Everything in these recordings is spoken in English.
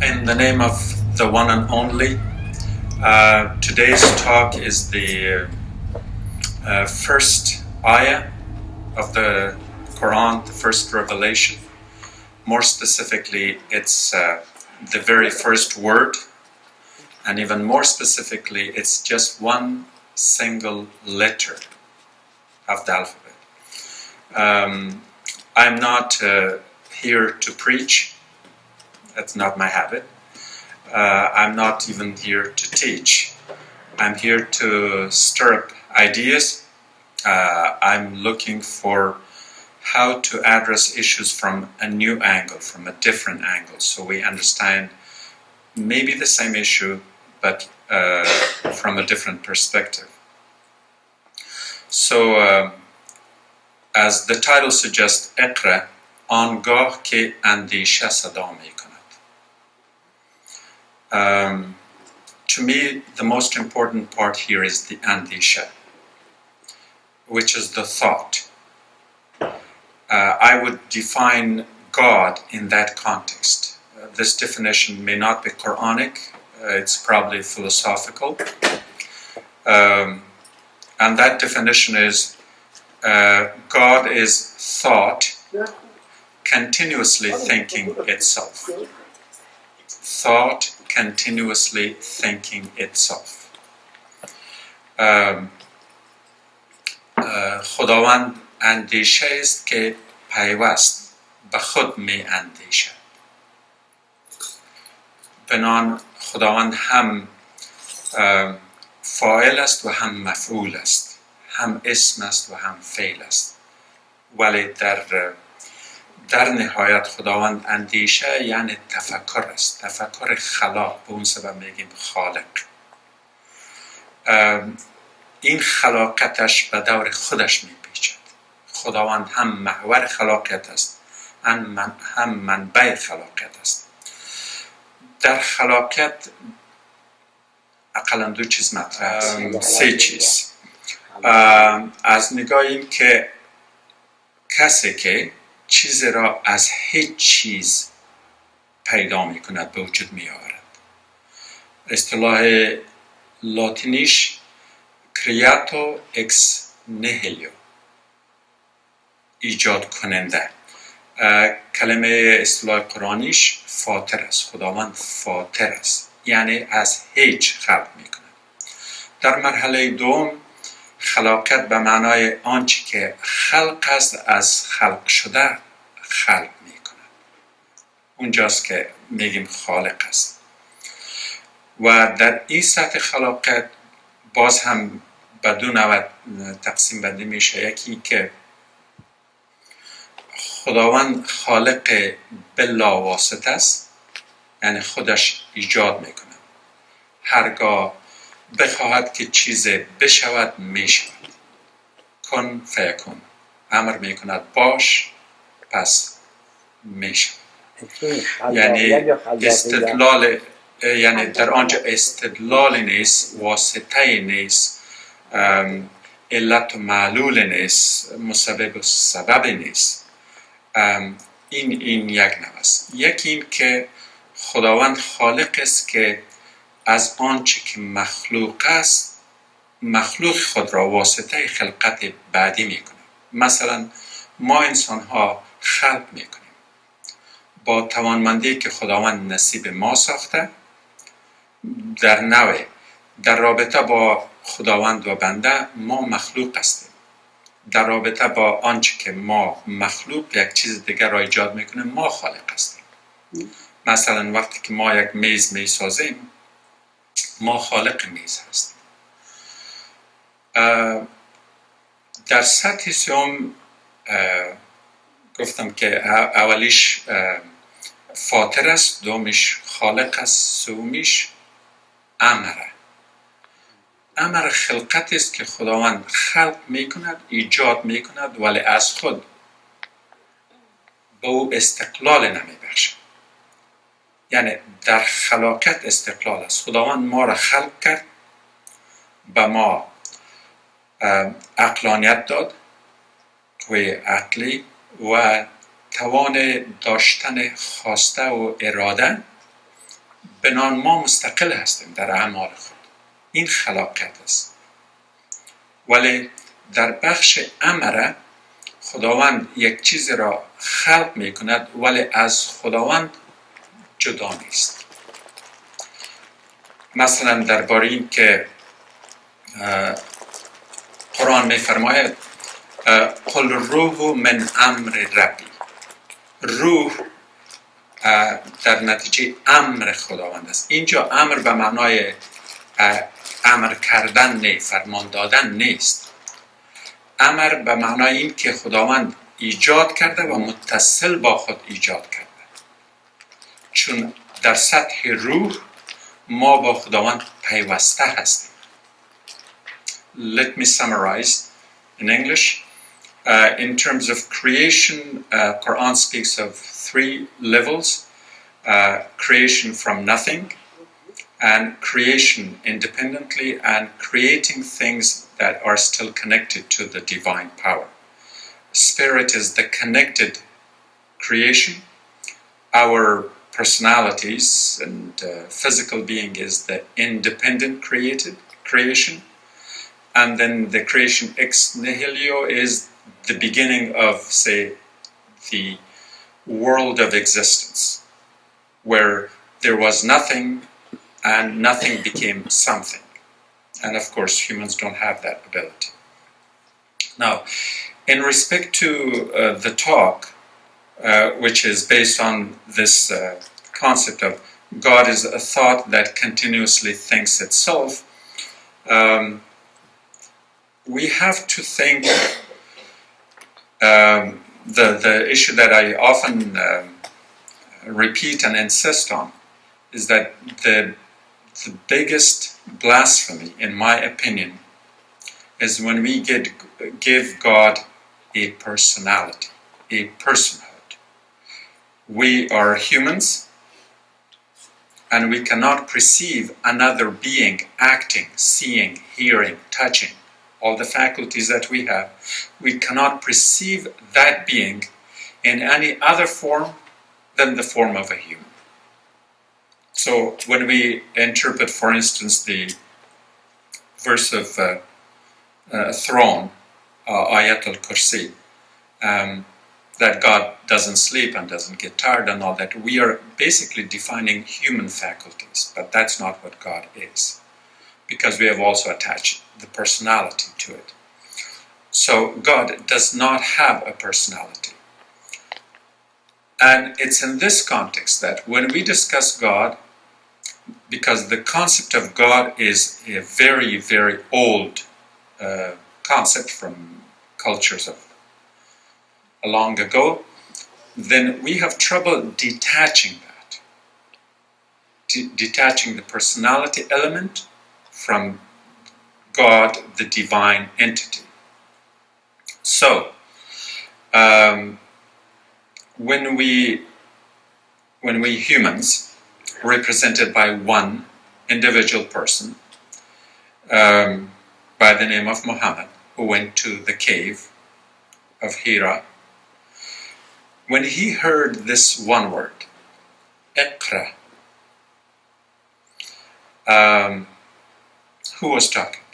In the name of the one and only, today's talk is the first ayah of the Qur'an, the first revelation. More specifically, it's the very first word, and even more specifically, it's just one single letter of the alphabet. I'm not here to preach. That's not my habit. I'm not even here to teach. I'm here to stir up ideas. I'm looking for how to address issues from a new angle, from a different angle, so we understand maybe the same issue, but from a different perspective. So, as the title suggests, اقرأ آنگاه که اندیشه صدا می کند. To me, the most important part here is the andisha, which is the thought. I would define God in that context. This definition may not be Quranic, it's probably philosophical. And that definition is God is thought continuously thinking itself. Thought continuously thinking itself. خداوند اندیشه است که پیوست به خود می اندیشد. بنان خداوند هم فاعل است و هم مفعول است، هم اسم است و هم فعل است. ولی در نهایت خداوند اندیشه یعنی تفکر است، تفکر خلاق. به اون سبب میگیم خالق. این خلاقتش به دور خودش میپیچد. خداوند هم محور خلاقیت است، هم منبع خلاقیت است. در خلاقیت اقلا دو چیز مطرح است، سه چیز. از نگاه این که کسی که چیز را از هیچ چیز پیدا می کند به وجود می آورد. اصطلاح لاتینیش کریاتو اکس نهیلو، ایجاد کننده. کلمه اصطلاح قرآنیش فاطر است. خداوند فاطر است، یعنی از هیچ خلق می کند. در مرحله دوم خلاقیت به معنای آنچه که خلق است از خلق شده خلق می کند. اونجاست که میگیم خالق است. و در این سطح خلاقیت باز هم به دو نوع تقسیم بندی میشه. یکی که خداوند خالق بلا واسطه است، یعنی خودش ایجاد میکنه. هرگاه بخواهد که چیز بشود میشود. کن فیکون، امر میکند باش پس میشود. یعنی استدلال، یعنی در آنجا استدلال نیست، واسطه نیست، علت و معلول نیست، مسبب و سبب نیست. این یک نوع است. یکی این که خداوند خالق است که از آنچه که مخلوق است، مخلوق خود را واسطه خلقت بعدی میکنه. مثلا ما انسان ها خلق میکنیم با توانمندی که خداوند نصیب ما ساخته. در رابطه با خداوند و بنده ما مخلوق هستیم. در رابطه با آنچه که ما مخلوق یک چیز دیگر را ایجاد میکنیم ما خالق هستیم. مثلا وقتی که ما یک میز میسازیم ما خالق میز هستیم. در سطح سوم گفتم که اولیش فاطر است، دومیش خالق است، سومیش امر خلقت است که خداوند خلق میکند، ایجاد میکند، ولی از خود به او استقلال نمیبخشد. یعنی در خلاقیت استقلال است. خداوند ما را خلق کرد، به ما عقلانیت داد، قوه عقلی و توان داشتن خواسته و اراده بنان ما مستقل هستیم در اعمال خود. این خلاقیت است. ولی در بخش امر خداوند یک چیز را خلق می کند ولی از خداوند جدا نیست. مثلا درباره این که قرآن می فرماید قل روح من امر ربی، روح در نتیجه امر خداوند است. اینجا امر به معنای امر کردن نه، فرمان دادن نیست. امر به معنای این که خداوند ایجاد کرده و متصل با خود ایجاد کرده، چون در سطح روح ما با خداوند پیوسته هستیم. Let me summarize in English. In terms of creation, Quran speaks of 3 levels. Creation from nothing, and creation independently, and creating things that are still connected to the divine power. Spirit is the connected creation. Our personalities and physical being is the independent creation. And then the creation ex nihilo is the beginning of, say, the world of existence, where there was nothing and nothing became something. And of course, humans don't have that ability. Now, in respect to the talk, which is based on this concept of God is a thought that continuously thinks itself, we have to think the issue that I often repeat and insist on is that the biggest blasphemy, in my opinion, is when we give God a personality, a personhood. We are humans, and we cannot perceive another being acting, seeing, hearing, touching, all the faculties that we have. We cannot perceive that being in any other form than the form of a human. So when we interpret, for instance, the verse of throne, Ayat al-Kursi, that God doesn't sleep and doesn't get tired and all that, we are basically defining human faculties, but that's not what God is, because we have also attached the personality to it. So God does not have a personality. And it's in this context that when we discuss God, because the concept of God is a very, very old concept from cultures of long ago, then we have trouble detaching that, detaching the personality element from God, the divine entity. So, when we humans, represented by one individual person by the name of Muhammad, who went to the cave of Hira, when he heard this one word, Iqra, who was talking?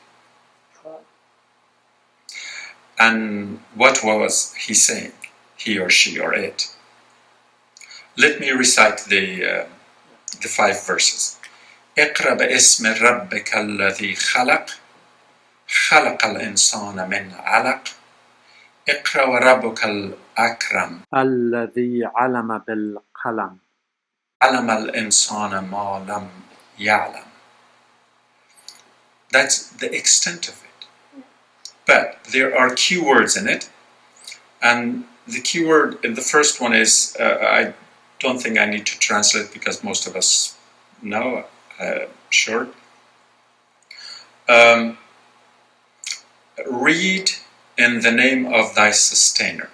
And what was he saying? He or she or it? Let me recite the 5 verses. اقرأ باسم ربك الذي خلق خلق الإنسان من علق اقرأ وربك الأكرم الذي علم بالقلم علم الإنسان ما لم يعلم. That's the extent of it. But there are keywords in it, and the keyword in the first one is, I don't think I need to translate because most of us know, sure. Read in the name of thy sustainer.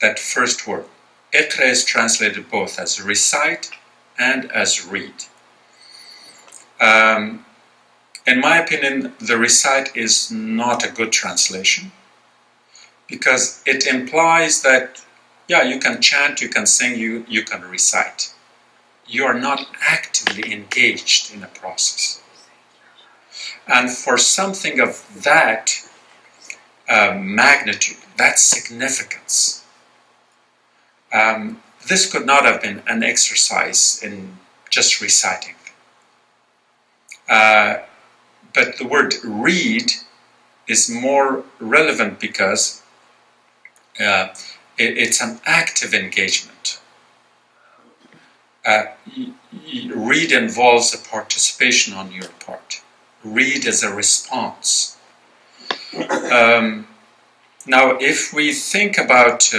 That first word. Iqra is translated both as recite and as read. In my opinion, the recite is not a good translation because it implies that, yeah, you can chant, you can sing, you can recite. you are not actively engaged in a process. And for something of that magnitude, that significance, this could not have been an exercise in just reciting. But the word read is more relevant because it's an active engagement. Read involves a participation on your part. Read is a response. Now, if we think about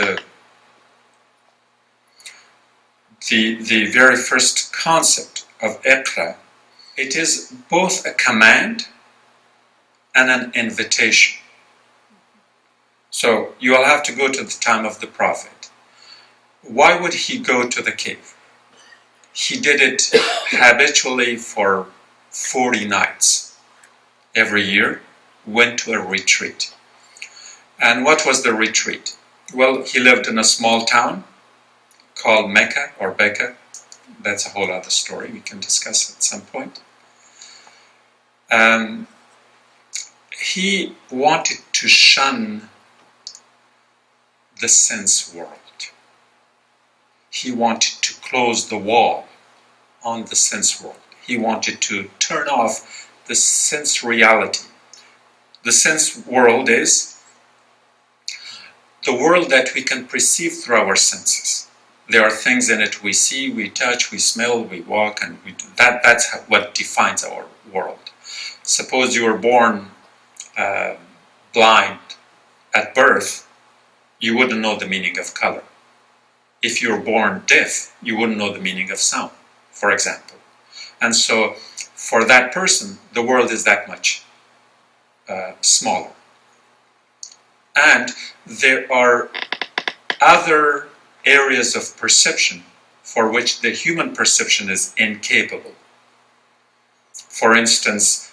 the very first concept of Iqra, it is both a command and an invitation. So you will have to go to the time of the Prophet. Why would he go to the cave? He did it habitually for 40 nights. Every year, went to a retreat. And what was the retreat? Well, he lived in a small town called Mecca or Becca. That's a whole other story we can discuss at some point. He wanted to shun the sense world. He wanted to close the wall on the sense world. He wanted to turn off the sense reality. The sense world is the world that we can perceive through our senses. There are things in it we see, we touch, we smell, we walk, and we do. That's what defines our world. Suppose you were born blind at birth, you wouldn't know the meaning of color. If you were born deaf, you wouldn't know the meaning of sound, for example. And so, for that person, the world is that much smaller. And there are other areas of perception for which the human perception is incapable. For instance,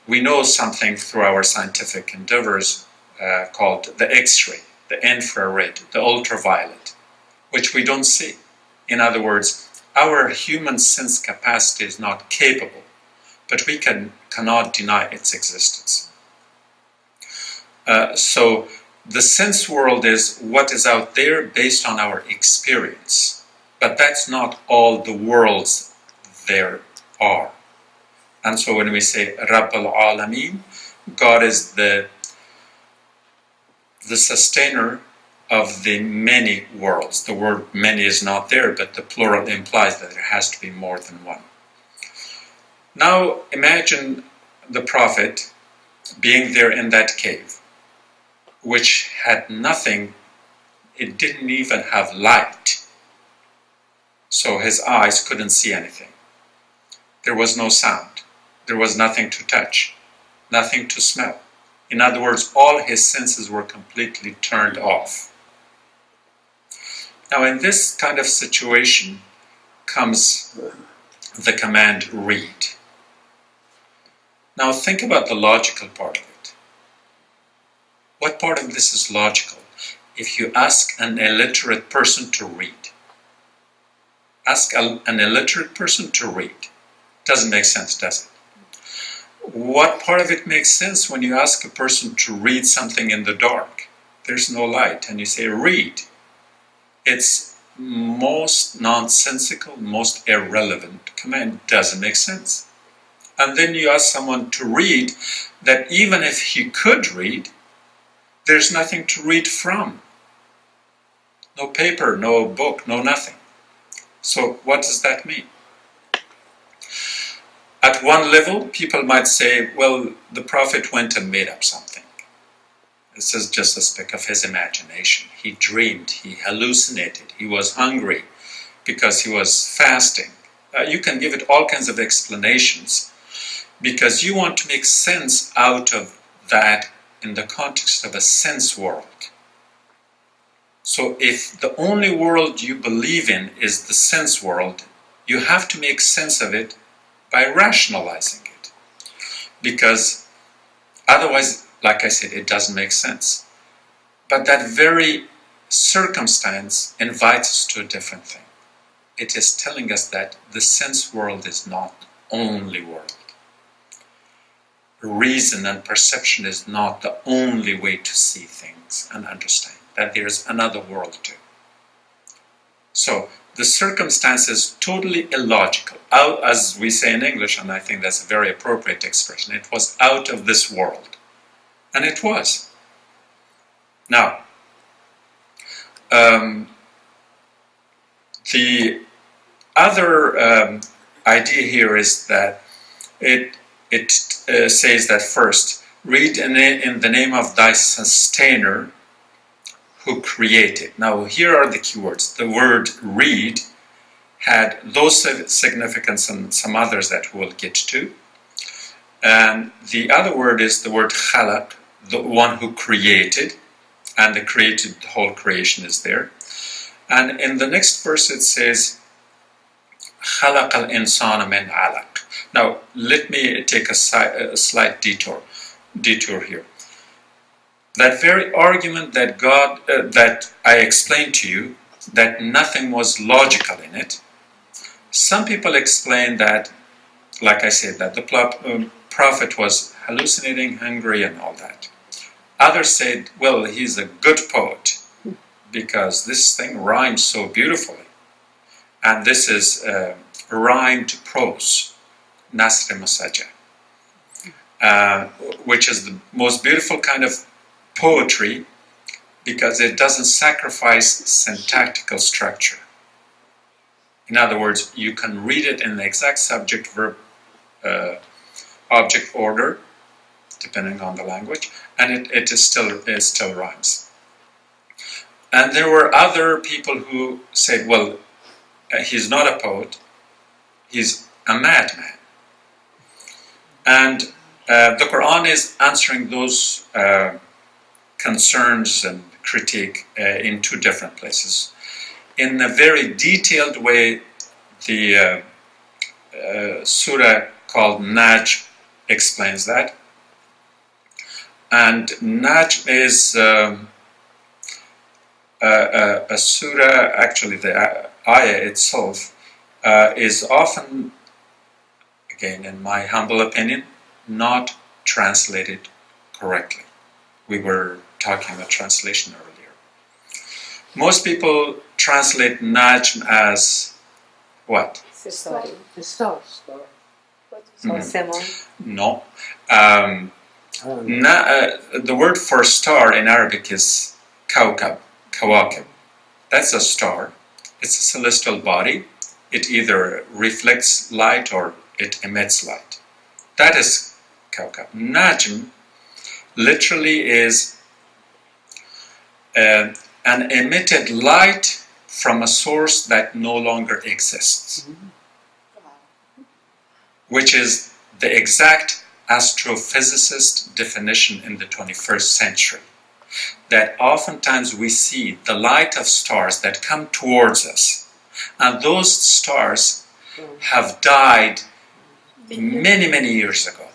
we know something through our scientific endeavors called the X-ray, the infrared, the ultraviolet, which we don't see. In other words, our human sense capacity is not capable, but we cannot deny its existence. So the sense world is what is out there based on our experience, but that's not all the worlds there are. And so when we say Rabb al-Alameen, God is the sustainer of the many worlds. The word many is not there, but the plural implies that there has to be more than one. Now imagine the Prophet being there in that cave, which had nothing, it didn't even have light. So his eyes couldn't see anything. There was no sound. There was nothing to touch, nothing to smell. In other words, all his senses were completely turned off. Now in this kind of situation comes the command read. Now think about the logical part of it. What part of this is logical? If you ask an illiterate person to read, ask an illiterate person to read. Doesn't make sense, does it? What part of it makes sense when you ask a person to read something in the dark? There's no light, and you say read. It's most nonsensical, most irrelevant command. Doesn't make sense. And then you ask someone to read that even if he could read, there's nothing to read from. No paper, no book, no nothing. So what does that mean? At one level, people might say, well, the Prophet went and made up something. This is just a speck of his imagination. He dreamed, he hallucinated, he was hungry because he was fasting. You can give it all kinds of explanations because you want to make sense out of that in the context of a sense world. So if the only world you believe in is the sense world, you have to make sense of it by rationalizing it. Because otherwise, like I said, it doesn't make sense. But that very circumstance invites us to a different thing. it is telling us that the sense world is not the only world. Reason and perception is not the only way to see things and understand, that there's another world too. So the circumstance is totally illogical. Out, as we say in English, and I think that's a very appropriate expression, it was out of this world. And it was. Now, the other idea here is that it says that first, read in the name of thy sustainer who created. Now here are the keywords. The word read had those significance and some others that we'll get to. And the other word is the word khalaq, the one who created, and the whole creation is there. And in the next verse it says, خَلَقَ الْإِنسَانَ مِنْ عَلَقٍ. Now, let me take a slight detour here. That very argument that that I explained to you, that nothing was logical in it, some people explain that, like I said, that the prophet was hallucinating, hungry, and all that. Others said, well, he's a good poet, because this thing rhymes so beautifully. And this is rhymed prose, Nasr Musaja, which is the most beautiful kind of poetry because it doesn't sacrifice syntactical structure. In other words, you can read it in the exact subject, verb, object order, depending on the language, and it still rhymes. And there were other people who said, well, he's not a poet, he's a madman. And the Qur'an is answering those concerns and critique in two different places. In a very detailed way, the surah called Najm explains that. And Najm is a surah, actually the ayah itself, is often, again in my humble opinion, not translated correctly. We were talking about translation earlier. Most people translate Najm as what? The star. Zaman. No. The word for star in Arabic is kawkab, kawakib. That's a star. It's a celestial body. It either reflects light or it emits light. That is kawkab. Najm literally is an emitted light from a source that no longer exists, which is the exact astrophysicist definition in the 21st century. That oftentimes we see the light of stars that come towards us, and those stars have died many, many years ago.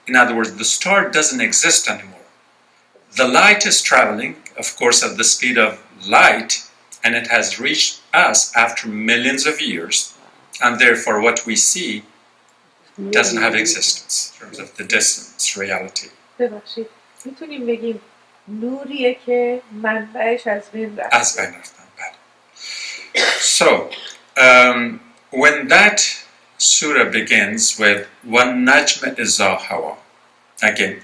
In other words, the star doesn't exist anymore. The light is traveling, of course, at the speed of light, and it has reached us after millions of years, and therefore what we see doesn't have existence in terms of the distance, reality. ببخشید میتونیم بگیم نوریه که منبعش از بین رفته. از بین رفتن، بله. So, when that surah begins with وَالنَّجْمِ إِذَا هَوَى, again,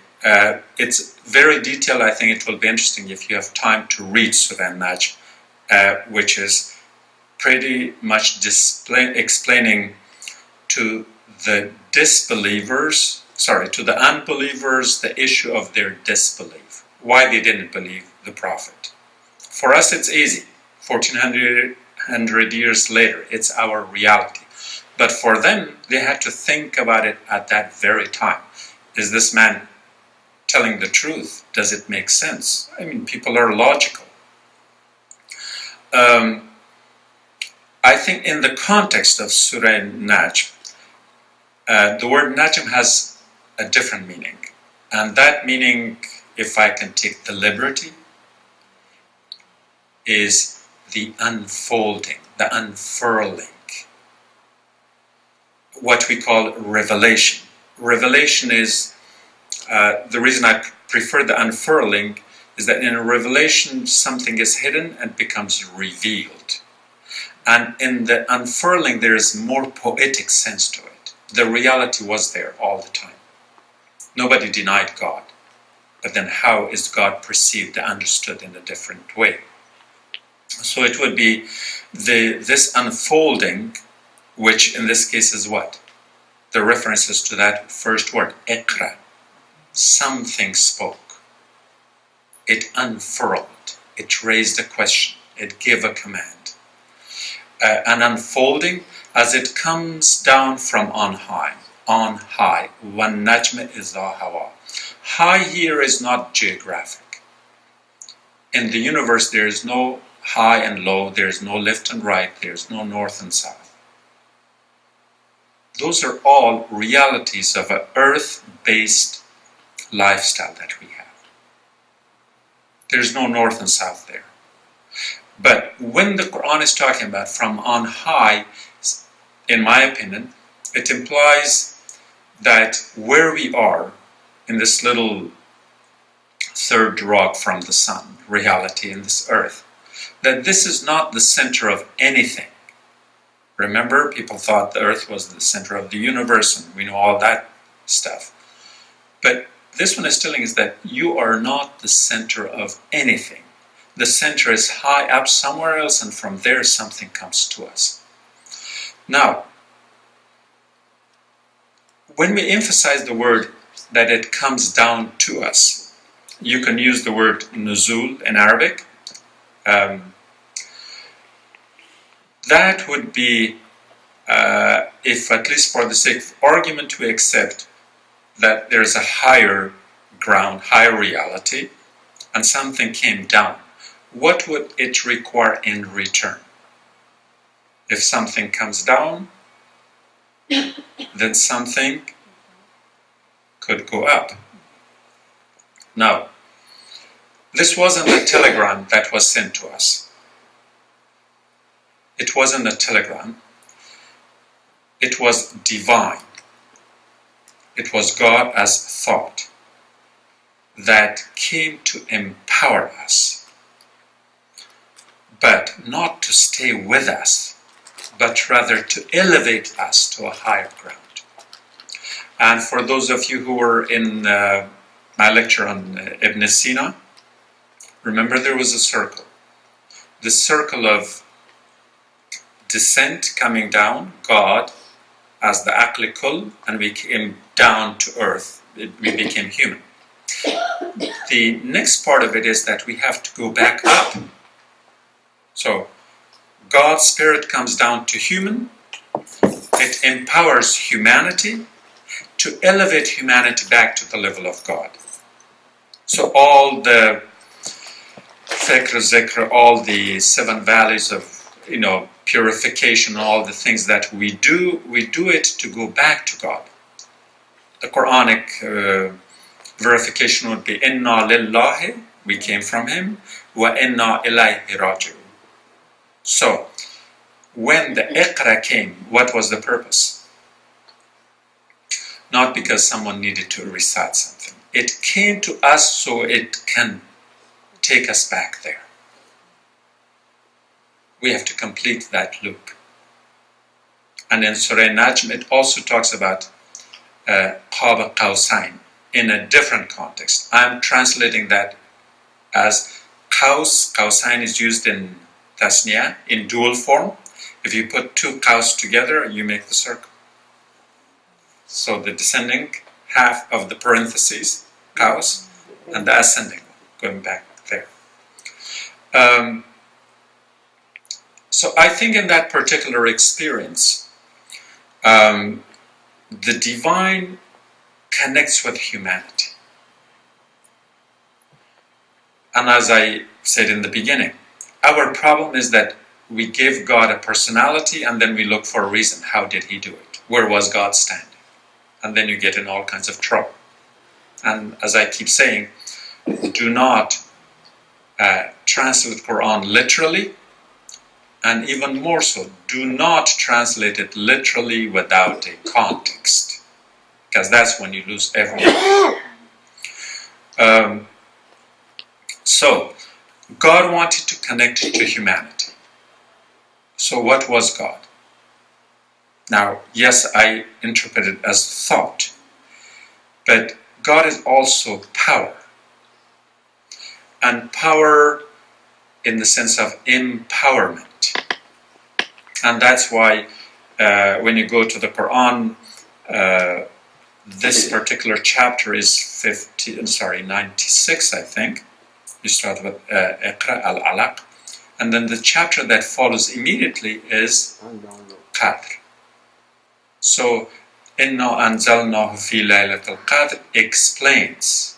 it's very detailed. I think it will be interesting if you have time to read Surah Najm, which is pretty much explaining to the unbelievers, the issue of their disbelief. Why they didn't believe the Prophet. For us it's easy. 1400 years later, it's our reality. But for them, they had to think about it at that very time. Is this man telling the truth? Does it make sense? I mean, people are logical. I think in the context of Surah Najm, the word Najm has a different meaning. And that meaning, if I can take the liberty, is the unfolding, the unfurling. what we call revelation. Revelation is, the reason I prefer the unfurling is that in a revelation something is hidden and becomes revealed. And in the unfurling there is more poetic sense to it. The reality was there all the time. Nobody denied God. But then how is God perceived and understood in a different way? So it would be this unfolding, which in this case is what? The references to that first word, Iqra. Something spoke. It unfurled. It raised a question. It gave a command. An unfolding as it comes down from on high. On high. وَالنَّجْمِ إِذَا هَوَى. High here is not geographic. In the universe there is no high and low, there is no left and right, there is no north and south. Those are all realities of an earth-based lifestyle that we have. There's no north and south there. But when the Qur'an is talking about from on high, in my opinion, it implies that where we are in this little third rock from the sun, reality in this earth, that this is not the center of anything. Remember, people thought the earth was the center of the universe, and we know all that stuff. But this one is telling us that you are not the center of anything. The center is high up somewhere else, and from there something comes to us. Now, when we emphasize the word that it comes down to us, you can use the word nuzul in Arabic. That would be, if at least for the sake of argument we accept that there is a higher ground, higher reality, and something came down, what would it require in return? If something comes down, then something could go up. Now, this wasn't a telegram that was sent to us. It wasn't a telegram. It was divine. It was God as thought that came to empower us, but not to stay with us, but rather to elevate us to a higher ground. And for those of you who were in my lecture on Ibn Sina, remember there was a circle. The circle of descent coming down, God as the Aqli Kul, and we came down to earth. We became human. The next part of it is that we have to go back up. So God's Spirit comes down to human. It empowers humanity to elevate humanity back to the level of God. So all the fikr, zikr, all the 7 valleys of, purification, all the things that we do it to go back to God. The Quranic verification would be inna lillahi, we came from him, wa inna ilayhi raji'un. So, when the Iqra came, what was the purpose? Not because someone needed to recite something. It came to us so it can take us back there. We have to complete that loop. And in Surah Najm, it also talks about Qaba Qawsain in a different context. I'm translating that as Qaws. Qawsain is used in Tasniya, in dual form. If you put 2 Qaws together, you make the circle. So the descending half of the parentheses, Qaws, and the ascending, going back there. So I think in that particular experience, the divine connects with humanity. And as I said in the beginning, our problem is that we give God a personality and then we look for a reason. How did he do it? Where was God standing? And then you get in all kinds of trouble. And as I keep saying, do not translate the Quran literally And even more so, do not translate it literally without a context, because that's when you lose everything. So, God wanted to connect to humanity. So what was God? Now, yes, I interpret it as thought, but God is also power. And power in the sense of empowerment. And that's why when you go to the Qur'an, this particular chapter is 96, I think. You start with Iqra al-Alaq. And then the chapter that follows immediately is Qadr. So, Inna anzalnahu fi laylat al-Qadr explains.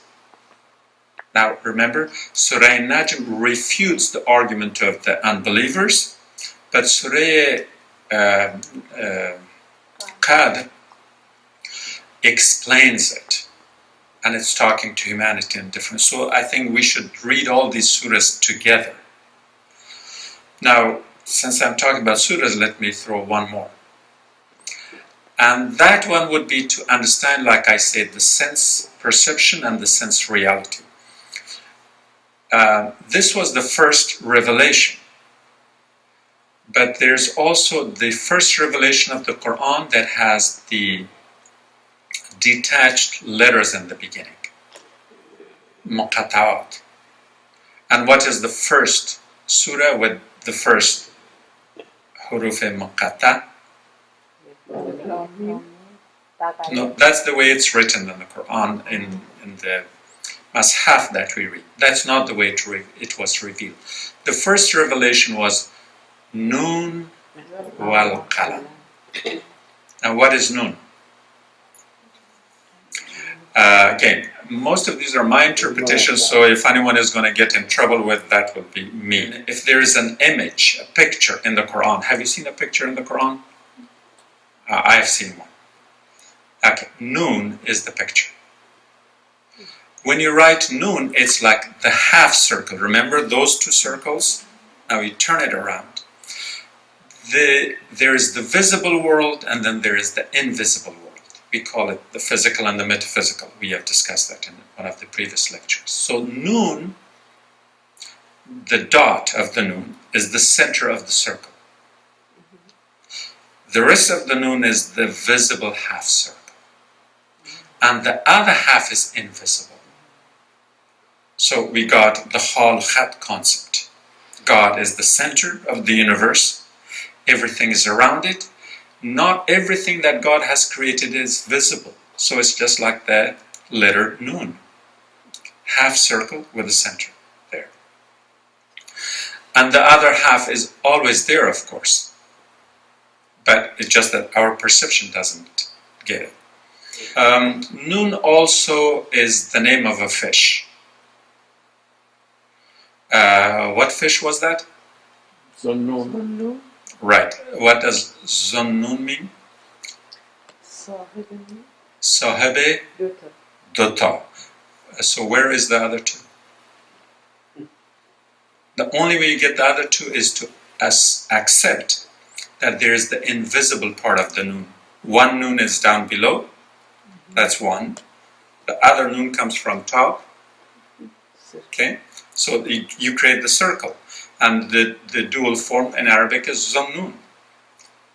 Now, remember, Surah Najm refutes the argument of the unbelievers, but Surah Qadr explains it, and it's talking to humanity in different. So I think we should read all these surahs together. Now, since I'm talking about surahs, let me throw one more. And that one would be to understand, like I said, the sense perception and the sense reality. This was the first revelation. But there's also the first revelation of the Qur'an that has the detached letters in the beginning. Muqata'at. And what is the first surah with the first huruf muqata'? No, that's the way it's written in the Qur'an in the Mashaf that we read. That's not the way it was revealed. The first revelation was Nun wal Qalam. And what is Nun? Again, most of these are my interpretations, so if anyone is going to get in trouble with that, would be me. If there is an image, a picture in the Quran, have you seen a picture in the Quran? I have seen one. Okay, Nun is the picture. When you write Nun, it's like the half circle. Remember those two circles? Now you turn it around. There is the visible world, and then there is the invisible world. We call it the physical and the metaphysical. We have discussed that in one of the previous lectures. So Nun, the dot of the Nun, is the center of the circle. The rest of the Nun is the visible half circle. And the other half is invisible. So we got the Hal Khat concept. God is the center of the universe. Everything is around it. Not everything that God has created is visible. So it's just like the letter Nun. Half circle with a center there. And the other half is always there, of course. But it's just that our perception doesn't get it. Nun also is the name of a fish. What fish was that? Zannun. Right. What does Zannun mean? Sahibe Dota. So where is the other two? The only way you get the other two is to accept that there is the invisible part of the Nun. One Nun is down below. That's one. The other Nun comes from top. Okay? So you create the circle. And the dual form in Arabic is Zannun.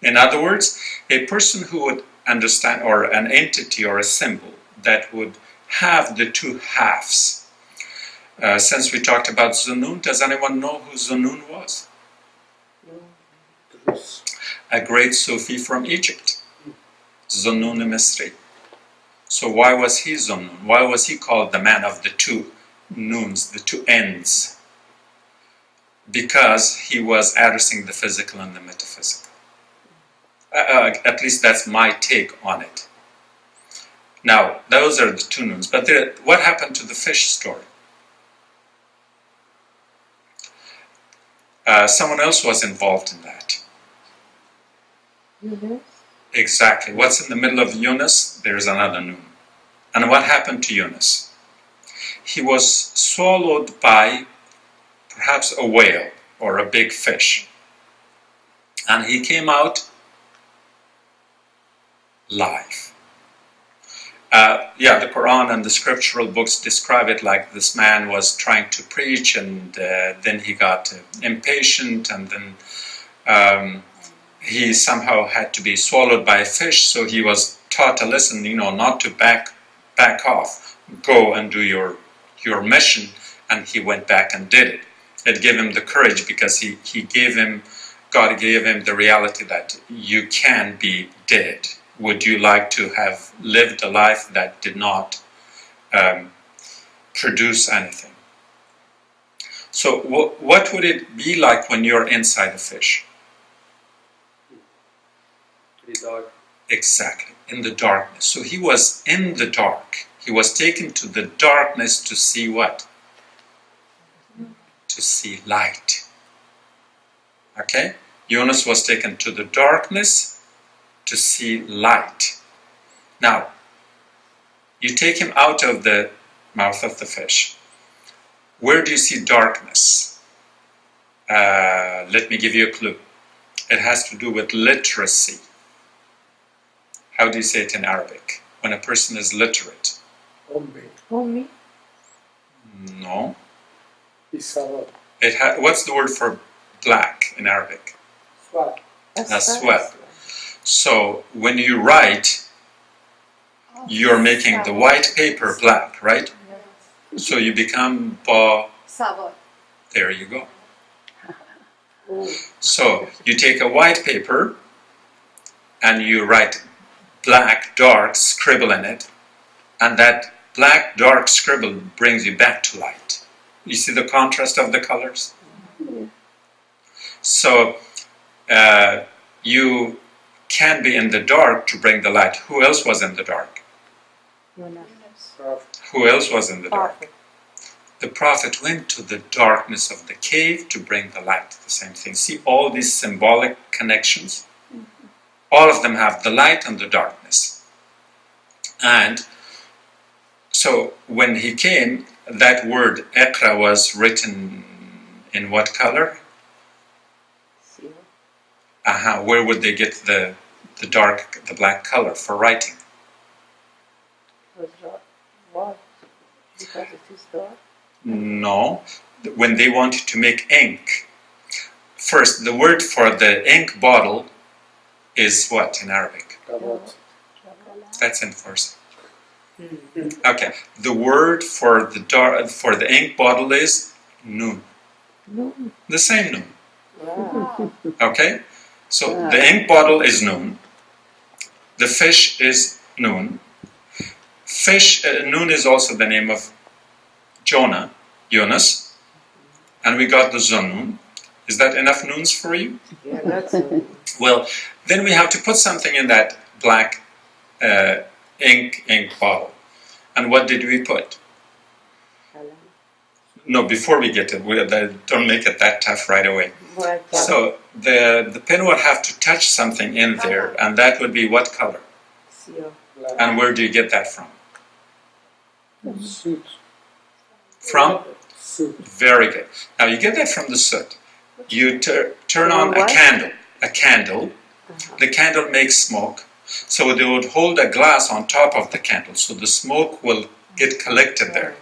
In other words, a person who would understand, or an entity or a symbol that would have the two halves. Since we talked about Zannun, does anyone know who Zannun was? A great Sufi from Egypt. Zannun al-Misri. So why was he Zannun? Why was he called the man of the two noons, the two ends? Because he was addressing the physical and the metaphysical. At least that's my take on it. Now, those are the two noons. But what happened to the fish story? Someone else was involved in that. Yunus? Exactly. What's in the middle of Yunus? There's another noon. And what happened to Yunus? He was swallowed by perhaps a whale or a big fish. And he came out live. The Qur'an and the scriptural books describe it like this man was trying to preach, and then he got impatient, and then he somehow had to be swallowed by a fish, so he was taught a lesson, not to back off, go and do your mission, and he went back and did it. It gave him the courage, because God gave him the reality that you can be dead. Would you like to have lived a life that did not produce anything? So what would it be like when you're inside a fish? Exactly, in the darkness. So he was in the dark. He was taken to the darkness to see what? To see light. Okay? Yunus was taken to the darkness to see light. Now, you take him out of the mouth of the fish. Where do you see darkness? Let me give you a clue. It has to do with literacy. How do you say it in Arabic? When a person is literate? Ummi. No. Isawad. What's the word for black in Arabic? Aswad. So when you write, you're making the white paper black, right? So you become Sawad. There you go. So you take a white paper and you write black, dark, scribble in it, and that black, dark scribble brings you back to light. You see the contrast of the colors? So you can be in the dark to bring the light. Who else was in the dark? Who else was in the dark? The Prophet went to the darkness of the cave to bring the light. The same thing. See all these symbolic connections? All of them have the light and the darkness. And so when he came, that word Iqra was written in what color? Where would they get the black color for writing? Why? Because it is dark. No. When they wanted to make ink, first the word for the ink bottle is what in Arabic? That's in Farsi. Okay. The word for the ink bottle is noon. The same noon. Wow. Okay? So the ink bottle is noon. The fish is noon. Noon is also the name of Jonah, Yunus. And we got the Zannun. Is that enough noons for you? Yeah, that's Well, then we have to put something in that black ink bottle. And what did we put? No, before we get it, don't make it that tough right away. So the pen would have to touch something in there, and that would be what color? And where do you get that from? Soot. From? Soot. Very good. Now you get that from the soot. You turn on a candle. The candle makes smoke. So they would hold a glass on top of the candle, so the smoke will get collected there.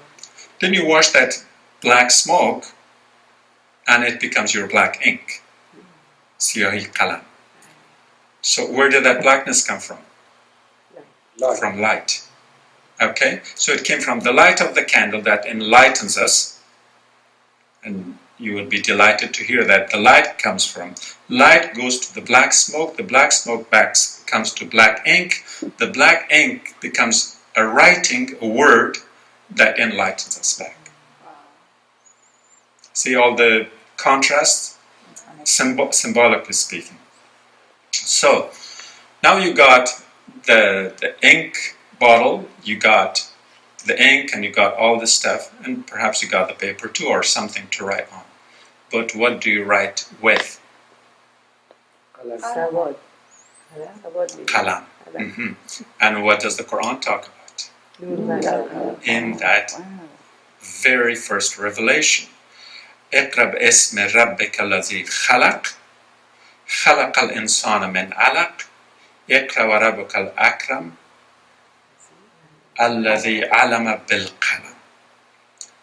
Then you wash that black smoke, and it becomes your black ink. Siyahi qalam. So where did that blackness come from? Light. From light. Okay? So it came from the light of the candle that enlightens us. And you would be delighted to hear that the light comes from. Light goes to the black smoke back comes to black ink. The black ink becomes a writing, a word that enlightens us back. See all the contrasts? Symbolically speaking. So, now you got the ink bottle, you got the ink, and you got all this stuff, and perhaps you got the paper too, or something to write on. But what do you write with? Sawad. Qalam. Mm-hmm. And what does the Qur'an talk about? In that very first revelation. اقرأ باسم ربك الذي خلق. خلق الإنسان من علق اقرأ وربك الأكرم الذي علم بالقلم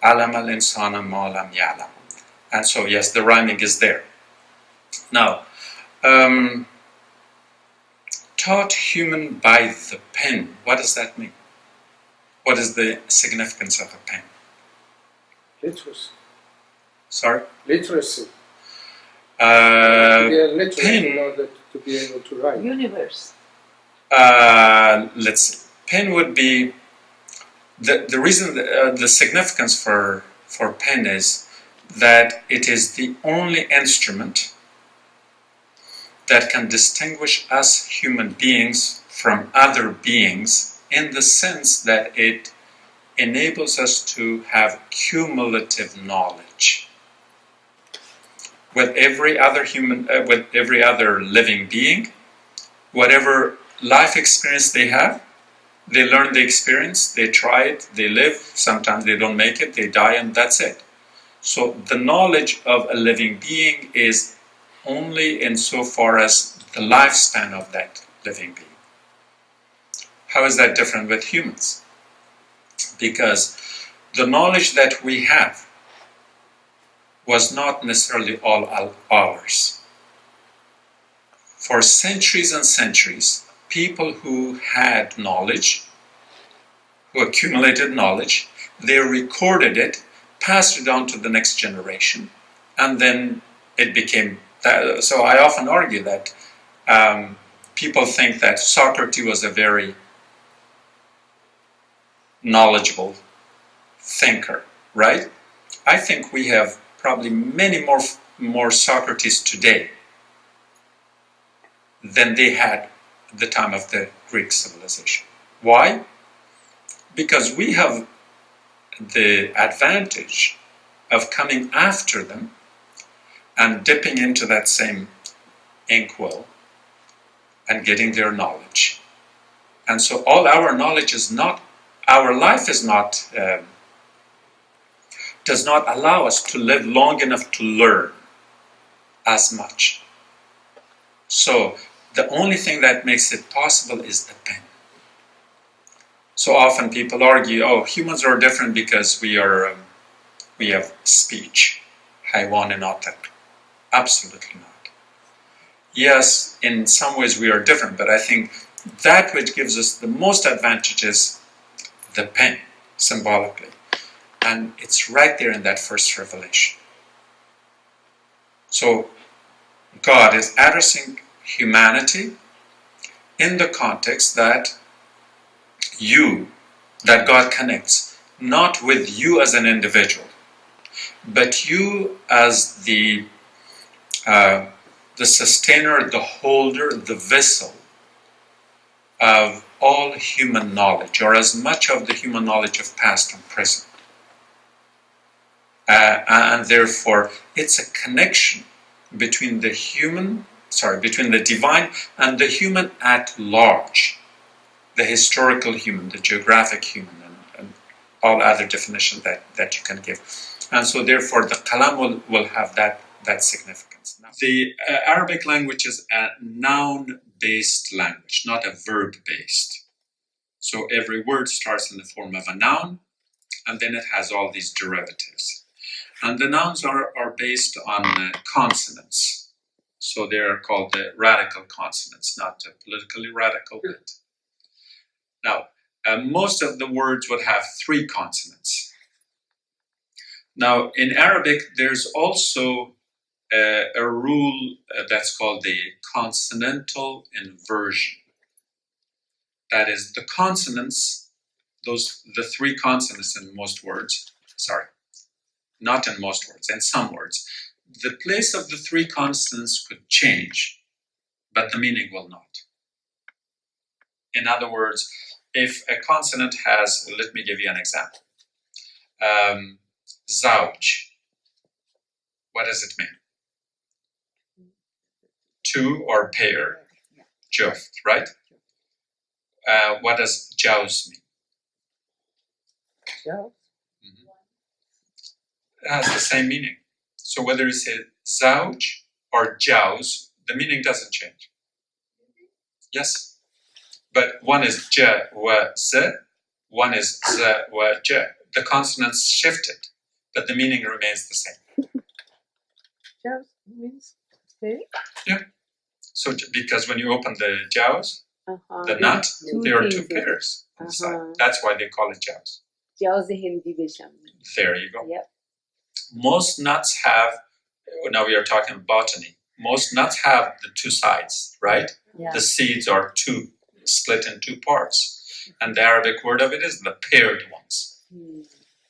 علم الإنسان ما لم يعلم. And so yes, the rhyming is there. Now, taught human by the pen. What does that mean? What is the significance of a pen? Literacy. Sorry? Literacy. To be literate pen. in order to be able to write. Universe. Let's see. Pen would be the reason the significance for pen is that it is the only instrument that can distinguish us human beings from other beings, in the sense that it enables us to have cumulative knowledge. With every other with every other living being, whatever life experience they have, they learn the experience, they try it, they live, sometimes they don't make it, they die, and that's it. So the knowledge of a living being is only insofar as the lifespan of that living being. How is that different with humans? Because the knowledge that we have was not necessarily all ours. For centuries and centuries, people who had knowledge, who accumulated knowledge, they recorded it, passed it on to the next generation, and then it became that. So I often argue that people think that Socrates was a very knowledgeable thinker, right? I think we have probably many more Socrates today than they had at the time of the Greek civilization. Why? Because we have the advantage of coming after them and dipping into that same inkwell and getting their knowledge. And so all our knowledge is not, our life is not, does not allow us to live long enough to learn as much. So the only thing that makes it possible is the pen. So often people argue, oh, humans are different because we have speech. حيوان ناطق. Absolutely not. Yes, in some ways we are different, but I think that which gives us the most advantage is the pen, symbolically. And it's right there in that first revelation. So God is addressing humanity in the context that God connects, not with you as an individual, but you as the sustainer, the holder, the vessel of all human knowledge, or as much of the human knowledge of past and present. And therefore, it's a connection between the divine and the human at large, the historical human, the geographic human, and all other definitions that you can give. And so therefore the kalam will have that significance. Now, the Arabic language is a noun-based language, not a verb-based. So every word starts in the form of a noun, and then it has all these derivatives. And the nouns are based on consonants. So they're called the radical consonants, not politically radical. But now, most of the words would have 3 consonants. Now, in Arabic, there's also a rule that's called the consonantal inversion. That is, the consonants, the 3 consonants in most words, not in most words, in some words, the place of the 3 consonants could change, but the meaning will not. In other words, if a consonant has, let me give you an example. Zawj. What does it mean? 2 or pair. Juft, right? What does jauz mean? Joe. It has the same meaning. So whether you say zawj or jauz, The meaning doesn't change. Yes. But one is ja, wa, z. One is z, wa, ja. The consonants shifted, but the meaning remains the same. Jaws means stay? Yeah. So because when you open the jaws, the nut, there are two pairs inside. That's why they call it jaws. جواز هندی بشم. There you go. Yep. Most nuts have, now we are talking botany, most nuts have the two sides, right? Yeah. The seeds are split in two parts. And the Arabic word of it is the paired ones.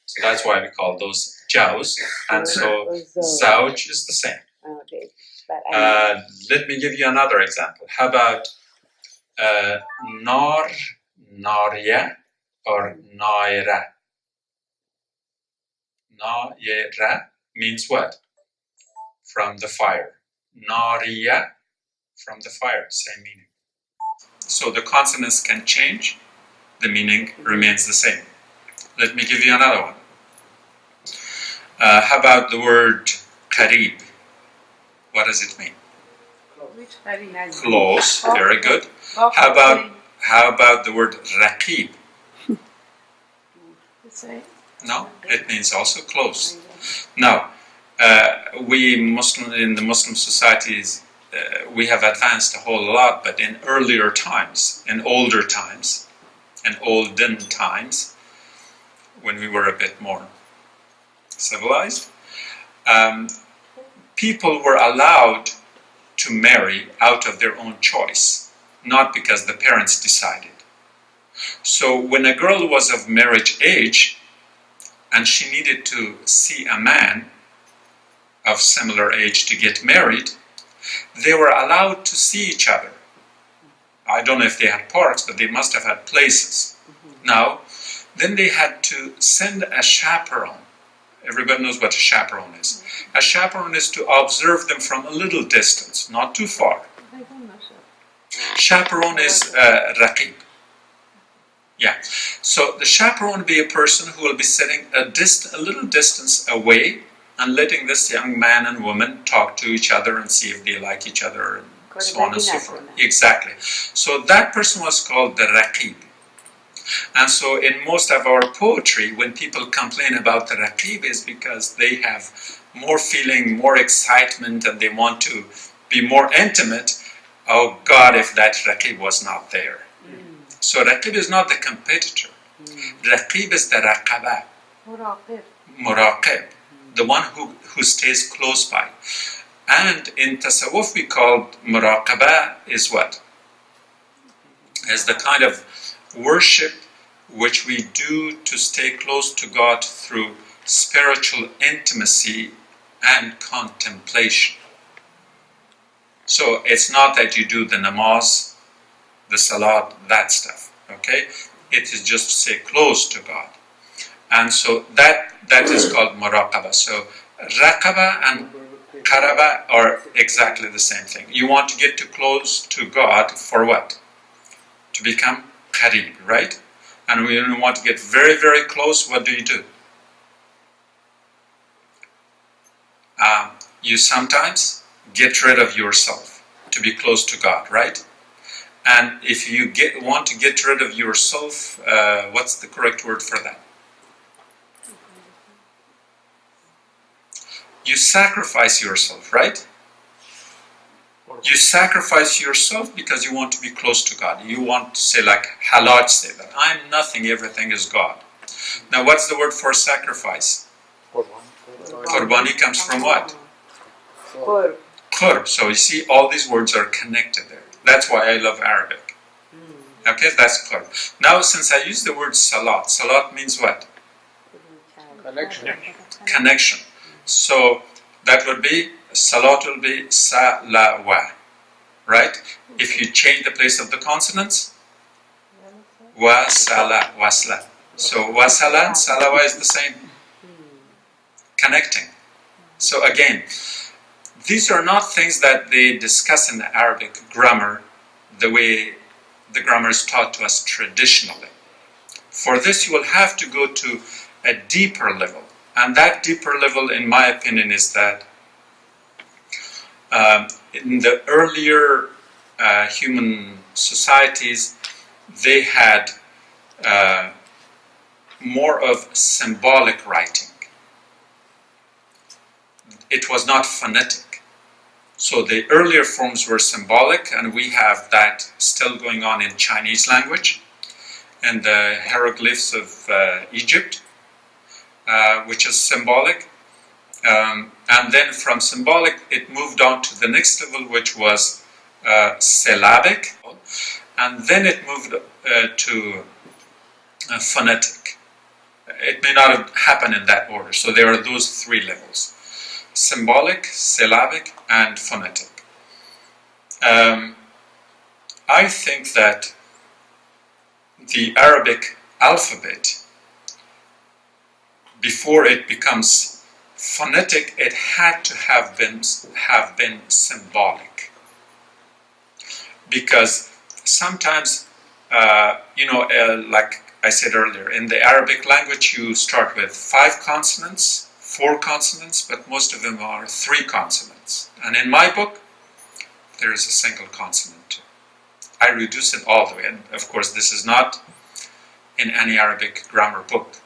So that's why we call those jaws. And so zawj is the same. Okay. Let me give you another example. How about nar, narya, or naira? Naira means what? From the fire. Nariya, from the fire, same meaning. So the consonants can change, the meaning remains the same. Let me give you another one. How about the word qareeb? What does it mean? Which Hari? Close, very good. How about the word raqib? The same? No, it means also close. Now, we in the Muslim societies, we have advanced a whole lot, but in earlier times, in olden times, when we were a bit more civilized, people were allowed to marry out of their own choice, not because the parents decided. So when a girl was of marriage age and she needed to see a man of similar age to get married, they were allowed to see each other. I don't know if they had parks, but they must have had places. Now, then they had to send a chaperone. Everybody knows what a chaperone is. A chaperone is to observe them from a little distance, not too far. I don't know. Chaperone is raqib. Yeah. So the chaperone will be a person who will be sitting a little distance away and letting this young man and woman talk to each other and see if they like each other and so on and so forth. Exactly. So that person was called the raqib. And so in most of our poetry, when people complain about the raqib, is because they have more feeling, more excitement, and they want to be more intimate. Oh God, if that raqib was not there. So raqib is not the competitor. Raqib is the raqaba. Muraqib. The one who stays close by. And in tasawwuf we call muraqaba is what? Is the kind of worship which we do to stay close to God through spiritual intimacy and contemplation. So it's not that you do the namaz, the salat, that stuff, okay? It is just to stay close to God. And so that is called muraqaba. So raqaba and qaraba are exactly the same thing. You want to get too close to God for what? To become qareeb, right? And when you want to get very, very close, what do? You sometimes get rid of yourself to be close to God, right? And if you want to get rid of yourself, what's the correct word for that? You sacrifice yourself, right? You sacrifice yourself because you want to be close to God. You want to say, like Halaj say, that I'm nothing, everything is God. Now what's the word for sacrifice? Qurbani comes from what? Qurb. So you see, all these words are connected there. That's why I love Arabic. Okay, that's Qurb. Now since I use the word salat, salat means what? Connection. So that would be, salat will be salawa, right? If you change the place of the consonants, wasala, wasla. So wasala and salawa is the same. Connecting. So again, these are not things that they discuss in the Arabic grammar the way the grammar is taught to us traditionally. For this, you will have to go to a deeper level. And that deeper level, in my opinion, is that In the earlier human societies, they had more of symbolic writing. It was not phonetic. So the earlier forms were symbolic, and we have that still going on in Chinese language and the hieroglyphs of Egypt, which is symbolic. And then from symbolic, it moved on to the next level, which was syllabic, and then it moved to phonetic. It may not have happened in that order. So there are those three levels: symbolic, syllabic, and phonetic. I think that the Arabic alphabet, before it becomes phonetic, it had to have been symbolic, because sometimes like I said earlier, in the Arabic language you start with 5 consonants, 4 consonants, but most of them are 3 consonants. And in my book, there is a single consonant. I reduce it all the way. And of course, this is not in any Arabic grammar book.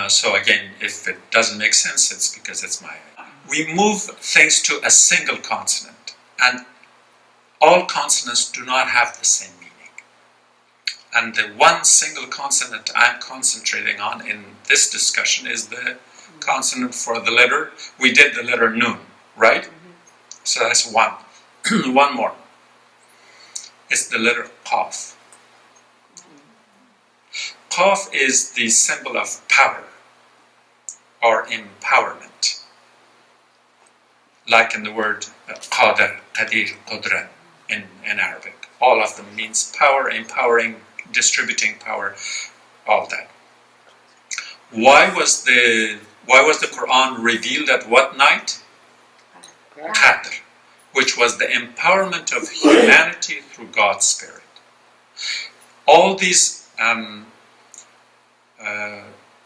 So again, if it doesn't make sense, it's because it's my... We move things to a single consonant, and all consonants do not have the same meaning. And the one single consonant I'm concentrating on in this discussion is the consonant for the letter. We did the letter Nun, right? Mm-hmm. So that's one. One more. It's the letter Qaf. Qaf is the symbol of power or empowerment. Like in the word Qadir, Qadir, Qudra in Arabic. All of them means power, empowering, distributing power, all that. Why was the Qur'an revealed at what night? Qadr, which was the empowerment of humanity through God's Spirit. All these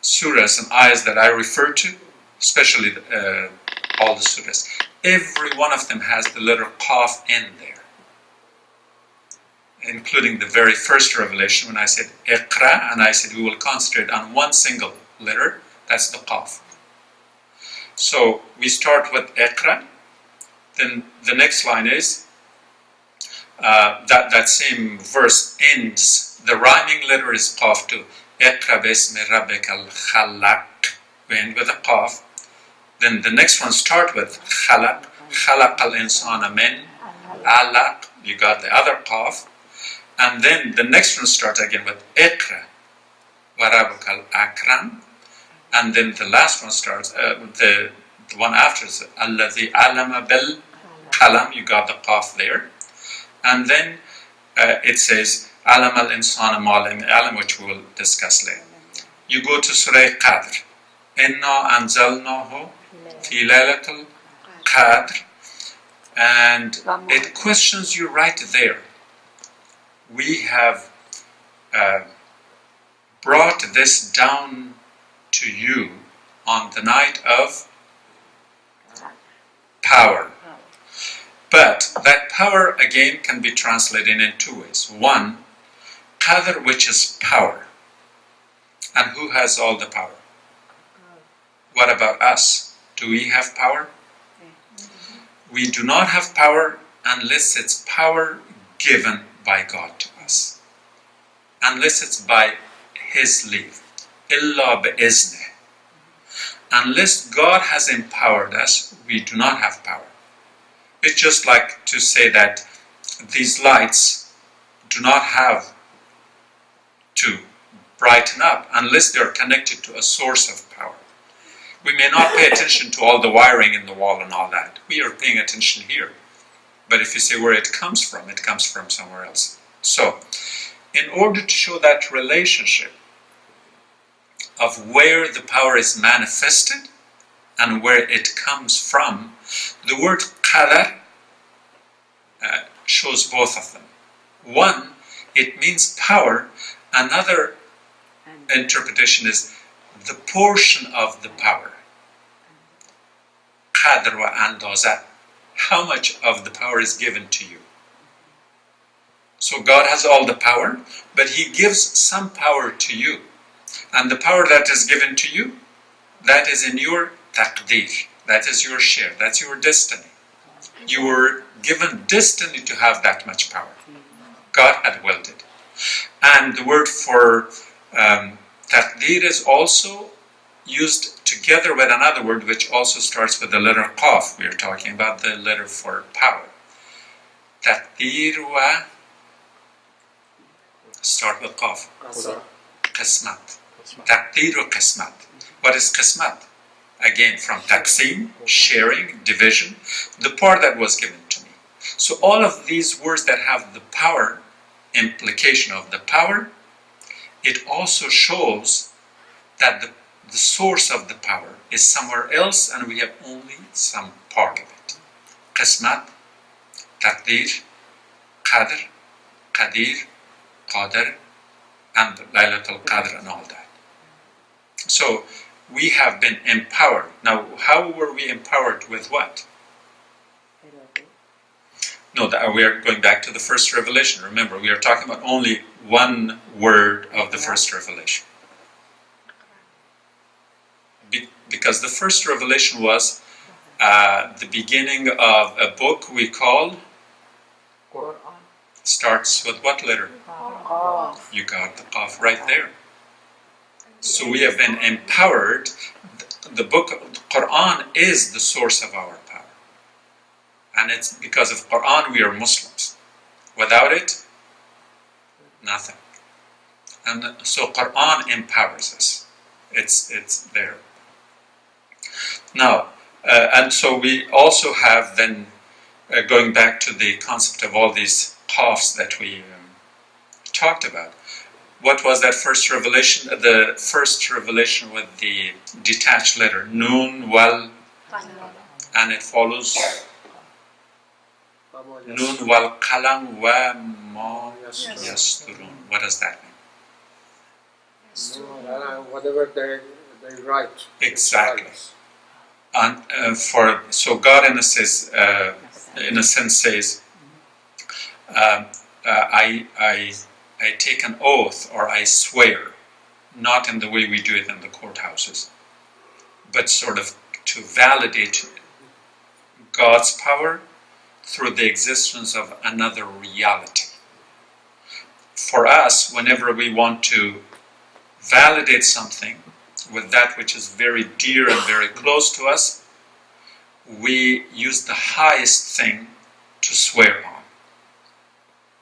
surahs and ayahs that I refer to, especially all the surahs, every one of them has the letter Qaf in there, including the very first revelation when I said Iqra, and I said we will concentrate on one single letter, that's the Qaf. So we start with Iqra, then the next line is, that same verse ends, the rhyming letter is Qaf too. Iqra bismi rabbikal khalaq, we end with a Qaf. Then the next one start with Khalaq, Khalaqal insana min, Alaq, you got the other Qaf. And then the next one starts again with Iqra, wa rabbukal akram. And then the last one starts, the one after is Alladhi alama bil qalam, you got the Qaf there. And then it says Alam al insana ma lam ya'lam, which we will discuss later. You go to Surah Qadr. Inna anzalnahu fi laylatul qadr, and it questions you right there. We have brought this down to you on the night of power. But that power again can be translated in 2 ways. One, Qadr, which is power. And who has all the power? What about us? Do we have power? We do not have power unless it's power given by God to us. Unless it's by His leave. Illa bi'izneh. Unless God has empowered us, we do not have power. It's just like to say that these lights do not have to brighten up unless they're connected to a source of power. We may not pay attention to all the wiring in the wall and all that. We are paying attention here. But if you say where it comes from somewhere else. So, in order to show that relationship of where the power is manifested and where it comes from, the word qadar shows both of them. One, it means power. Another interpretation is the portion of the power. قدر و اندازه. How much of the power is given to you? So God has all the power, but He gives some power to you. And the power that is given to you, that is in your taqdeer. That is your share. That's your destiny. You were given destiny to have that much power. God had willed it. And the word for taqdeer is also used together with another word which also starts with the letter qaf. We are talking about the letter for power. Taqdeer wa start with qaf. Qismat. Taqdeer wa qismat. What is qismat? Again, from taqsim, sharing, division, the part that was given to me. So all of these words that have the power, implication of the power, it also shows that the source of the power is somewhere else and we have only some part of it. Qismat, taqdeer, qadr, qadir, qadir, and Laylatul Qadr and all that. So we have been empowered. Now, how were we empowered with what? No, we are going back to the first revelation. Remember, we are talking about only one word of the first revelation. Because the first revelation was the beginning of a book we call Qur'an. Starts with what letter? Qaf. You got the qaf right there. So we have been empowered. The book, the Qur'an, is the source of our power. And it's because of Qur'an we are Muslims. Without it, nothing. And so Qur'an empowers us. It's there. Now, and so we also have then, going back to the concept of all these qafs that we talked about. What was that first revelation? The first revelation with the detached letter, Nun, Wal, and it follows Nun, Wal, Qalam, Wa, Ma, Yasturun. What does that mean? Whatever they write. Exactly. And so God in a sense says, I take an oath or I swear, not in the way we do it in the courthouses, but sort of to validate God's power through the existence of another reality. For us, whenever we want to validate something with that which is very dear and very close to us, we use the highest thing to swear on.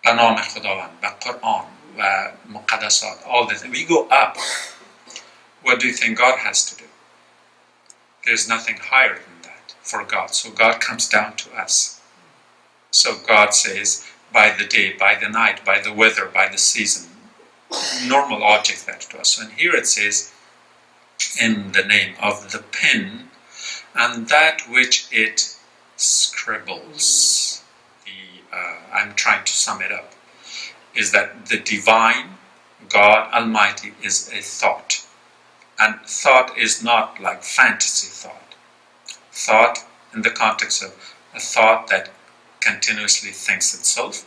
بنام خداوند و قرآن و مقدسات, all this. We go up. What do you think God has to do? There's nothing higher than that for God. So God comes down to us. So God says, by the day, by the night, by the weather, by the season, normal object that to us. And here it says, in the name of the pen and that which it scribbles. I'm trying to sum it up, is that the divine, God Almighty, is a thought. And thought is not like fantasy thought. Thought in the context of a thought that continuously thinks itself.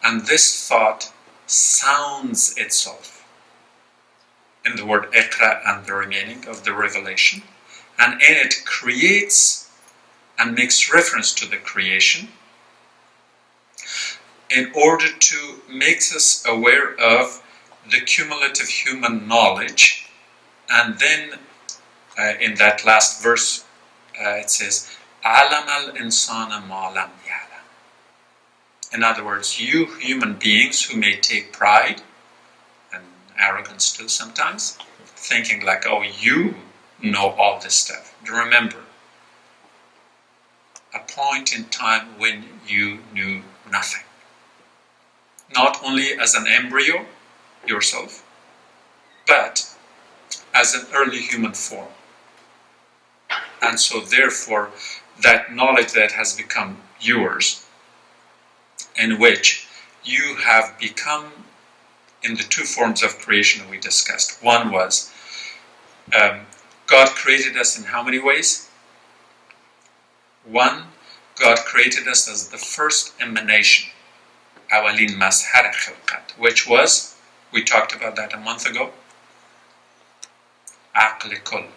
And this thought sounds itself in the word Iqra and the remaining of the revelation. And in it creates and makes reference to the creation in order to make us aware of the cumulative human knowledge. And then in that last verse it says, Alam al-insana ma lam ya'lam. In other words, you human beings who may take pride and arrogance too sometimes, thinking like, oh, you know all this stuff. Remember, a point in time when you knew nothing. Not only as an embryo, yourself, but as an early human form. And so therefore, that knowledge that has become yours, in which you have become in the two forms of creation that we discussed. One was, God created us in how many ways? One, God created us as the first emanation, أولين مظهر خلقت, which was, we talked about that a month ago, عقل كل.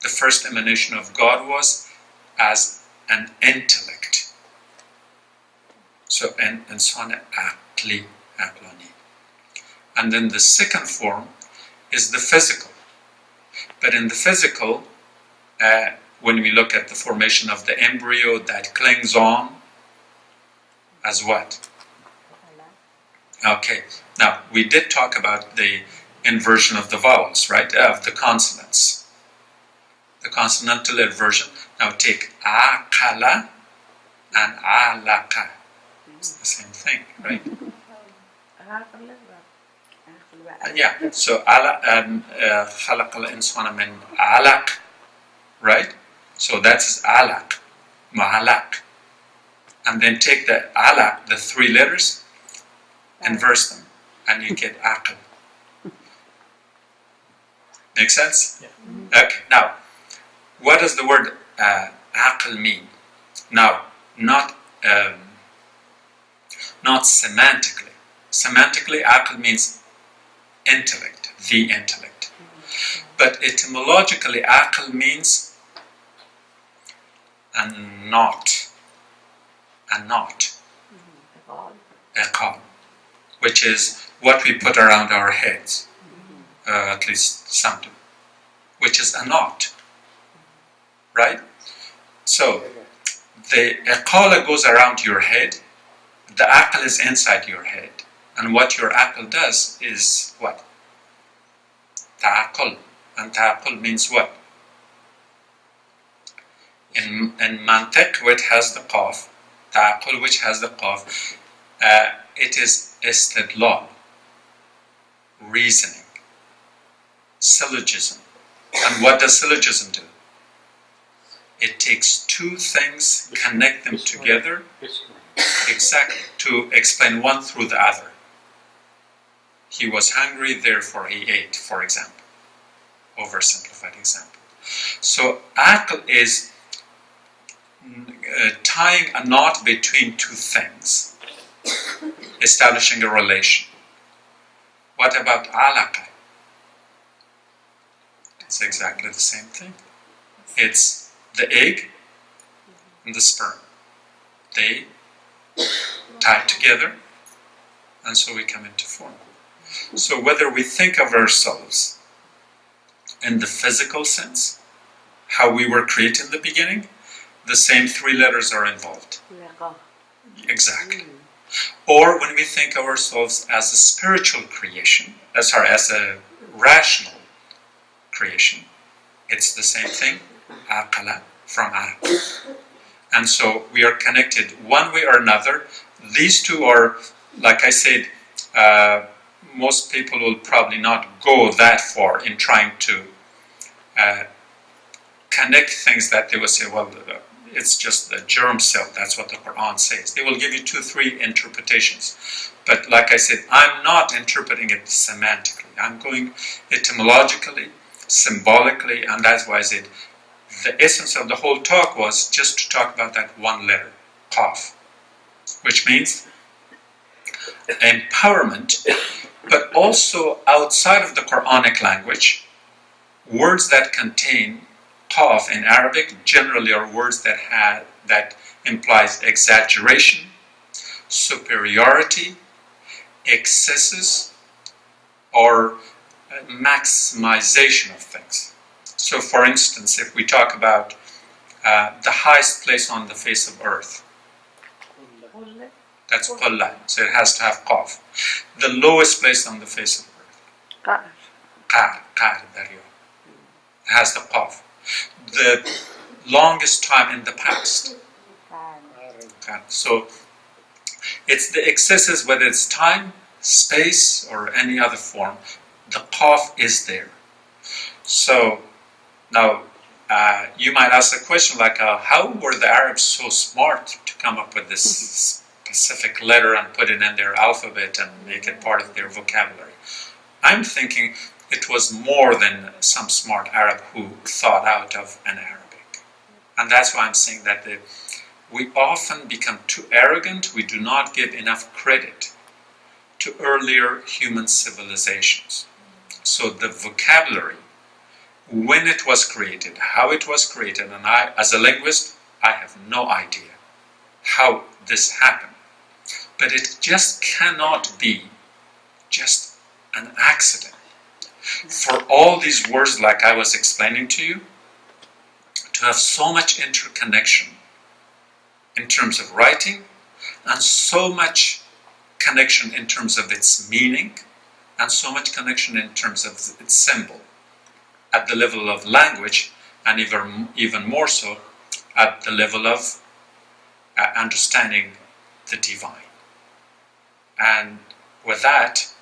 The first emanation of God was as an intellect. So, إنسان عقلي, عقلاني. And then the second form is the physical. But in the physical, when we look at the formation of the embryo that clings on as what? Okay, now we did talk about the inversion of the vowels, right? Of the consonants. The consonantal inversion. Now take aqala and alaqa. It's the same thing, right? Yeah, so خلق الإنسان من علق, right? So that's alaq, ma'alaq. And then take the alaq, the three letters, inverse them, and you get aql. Make sense? Yeah. Okay, now, what does the word aql mean? Now, not semantically. Semantically, aql means intellect, the intellect. But etymologically, aql means a knot, iqal, which is what we put around our heads, at least some do, which is a knot, right? So, the iqala goes around your head, the aql is inside your head, and what your aql does is what? Ta'aqul, and ta'aqul means what? In mantiq, which has the qaf, ta'aqul, which has the qaf, it is istidlal, reasoning, syllogism. And what does syllogism do? It takes two things, connect them together, exactly, to explain one through the other. He was hungry, therefore he ate, for example. Oversimplified example. So aql is tying a knot between two things, establishing a relation. What about alaqa? It's exactly the same thing. It's the egg and the sperm. They tie together, and so we come into form. So whether we think of ourselves in the physical sense, how we were created in the beginning, the same three letters are involved. Exactly. Or when we think of ourselves as a spiritual creation, as a rational creation, it's the same thing, aqala, from aql. And so we are connected one way or another. These two are, like I said, most people will probably not go that far in trying to connect things that they will say, well, it's just the germ cell, that's what the Qur'an says. They will give you 2-3 interpretations. But like I said, I'm not interpreting it semantically. I'm going etymologically, symbolically, and that's why I said the essence of the whole talk was just to talk about that one letter, qaf, which means empowerment, but also outside of the Quranic language, words that contain qaf in Arabic generally are words that implies exaggeration, superiority, excesses, or maximization of things. So for instance, if we talk about the highest place on the face of earth, that's qullah, so it has to have qaf. The lowest place on the face of earth, qar, it has the qaf. The longest time in the past, so it's the excesses, whether it's time, space, or any other form, the qaf is there. So now you might ask a question like, how were the Arabs so smart to come up with this specific letter and put it in their alphabet and make it part of their vocabulary? I'm thinking it was more than some smart Arab who thought out of an Arabic. And that's why I'm saying that we often become too arrogant. We do not give enough credit to earlier human civilizations. So the vocabulary, when it was created, how it was created, and I, as a linguist, I have no idea how this happened. But it just cannot be just an accident. For all these words, like I was explaining to you, to have so much interconnection in terms of writing, and so much connection in terms of its meaning, and so much connection in terms of its symbol, at the level of language, and even more so at the level of understanding the divine. And with that,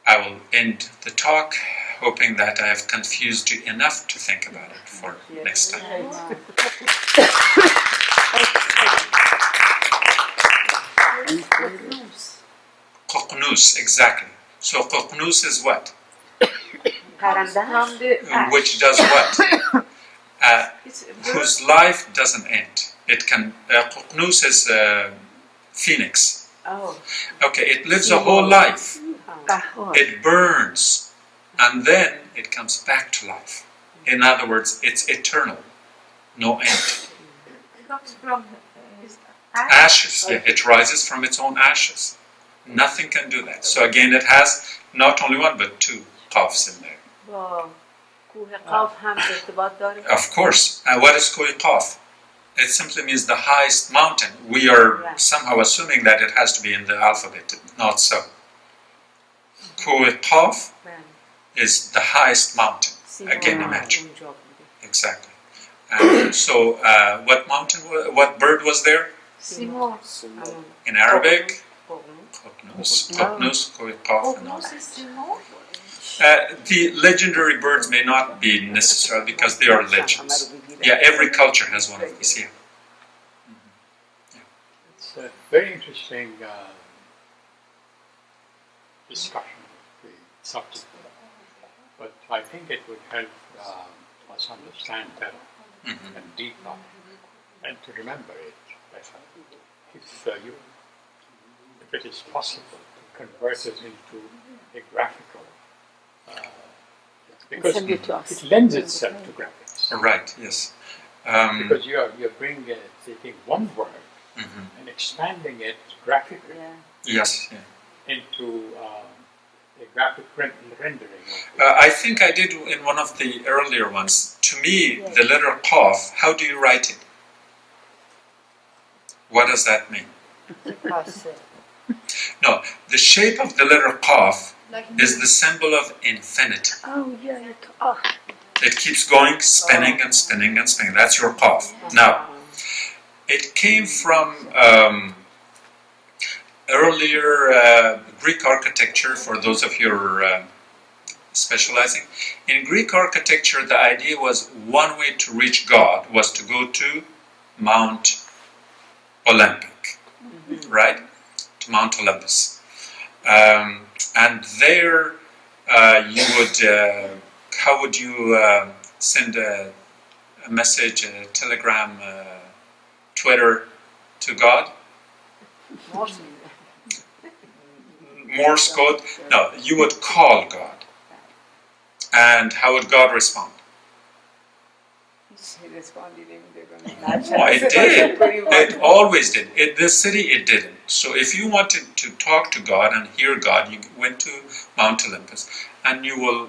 I will end the talk, hoping that I have confused you enough to think about it for next time. Qur'an, exactly. So Qur'an is what? From the ash. Which does what? Whose life doesn't end. It can. Qur'an is phoenix. Oh. Okay, it lives a whole life. It burns, and then it comes back to life. In other words, it's eternal, no end. It comes from ash. Ashes, yeah, it rises from its own ashes. Nothing can do that. So again, it has not only one but two qafs in there. با کوه قاف هم ارتباط داره. Of course. What is Koh Qaf? It simply means the highest mountain. We are somehow assuming that it has to be in the alphabet. Not so. Koh Qaf is the highest mountain. Again, imagine. Exactly. So, what bird was there? Simon. In Arabic? Qutnus, Koh Qaf, and all Qur'an is Simon. The legendary birds may not be necessary because they are legends. Yeah, every culture has one of these, yeah. It's a very interesting discussion of the subject, but I think it would help us understand better and deeper, and to remember it better. If it is possible to convert it into a graphical, because it lends itself to graphics. Right, yes. Because you're bringing taking one word and expanding it graphically Yes, yeah. into a graphic rendering. I think I did in one of the earlier ones. To me, the letter Qaf, how do you write it? What does that mean? No, the shape of the letter Qaf is the symbol of infinity. Oh, yeah. It keeps going, spinning and spinning and spinning. That's your Qaf. Now, it came from earlier Greek architecture, for those of you who are specializing. In Greek architecture, the idea was one way to reach God was to go to Mount Olympic, right? To Mount Olympus. And there you would, how would you send a message, a telegram, Twitter to God? Morse code? No, you would call God. And how would God respond? Oh, it did. It always did. In this city, it didn't. So if you wanted to talk to God and hear God, you went to Mount Olympus, and you will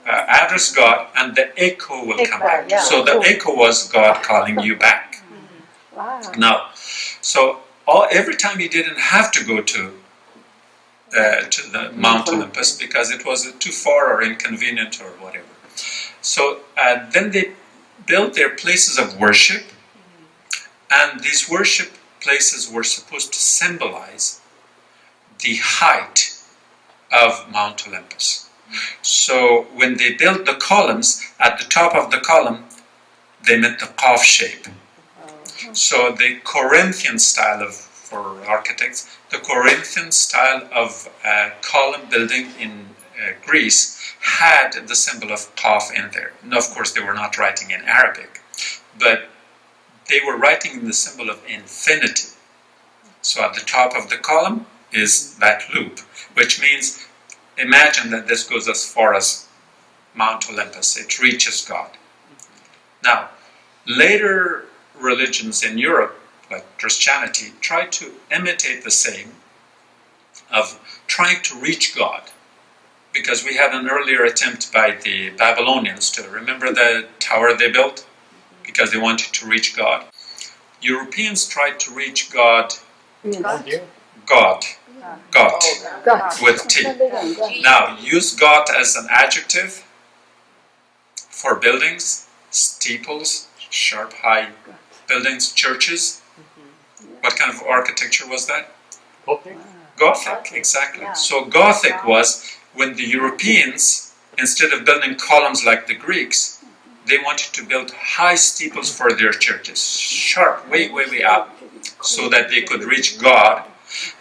address God, and the echo will come back. So the echo was God calling you back. Wow. Now, so every time he didn't have to go to the Mount Olympus because it was too far or inconvenient or whatever. So then they built their places of worship, and these worship places were supposed to symbolize the height of Mount Olympus. So when they built the columns, at the top of the column, they meant the Qaf shape. So the Corinthian style for architects, the Corinthian style of column building in Greece had the symbol of Qaf in there. And of course, they were not writing in Arabic, but they were writing in the symbol of infinity. So at the top of the column is that loop, which means, imagine that this goes as far as Mount Olympus. It reaches God. Now, later religions in Europe, like Christianity, tried to imitate the same of trying to reach God. Because we had an earlier attempt by the Babylonians to remember the tower they built? Because they wanted to reach God. Europeans tried to reach God, God, with T. Now, use God as an adjective for buildings, steeples, sharp, high buildings, churches. What kind of architecture was that? Gothic? Gothic, exactly. So Gothic was when the Europeans, instead of building columns like the Greeks, they wanted to build high steeples for their churches, sharp, way up, so that they could reach God.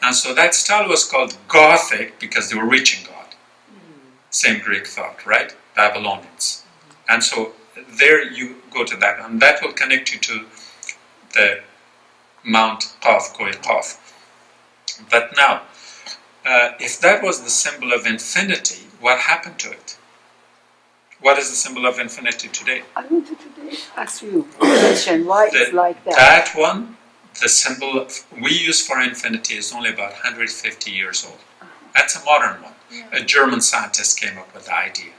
And so that style was called Gothic because they were reaching God. Same Greek thought, right? Babylonians. And so there you go to that, and that will connect you to the Mount Qaf, Koi Qaf. But now, if that was the symbol of infinity, what happened to it? What is the symbol of infinity today? I wanted to ask you a question. Why it's like that? That one, the symbol we use for infinity is only about 150 years old. That's a modern one. A German scientist came up with the idea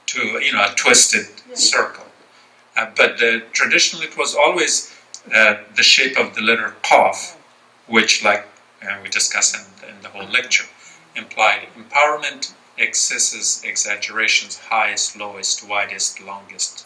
to, a twisted circle. But traditionally it was always the shape of the letter Qaf, which, like we discussed in the whole lecture, implied empowerment, excesses, exaggerations, highest, lowest, widest, longest,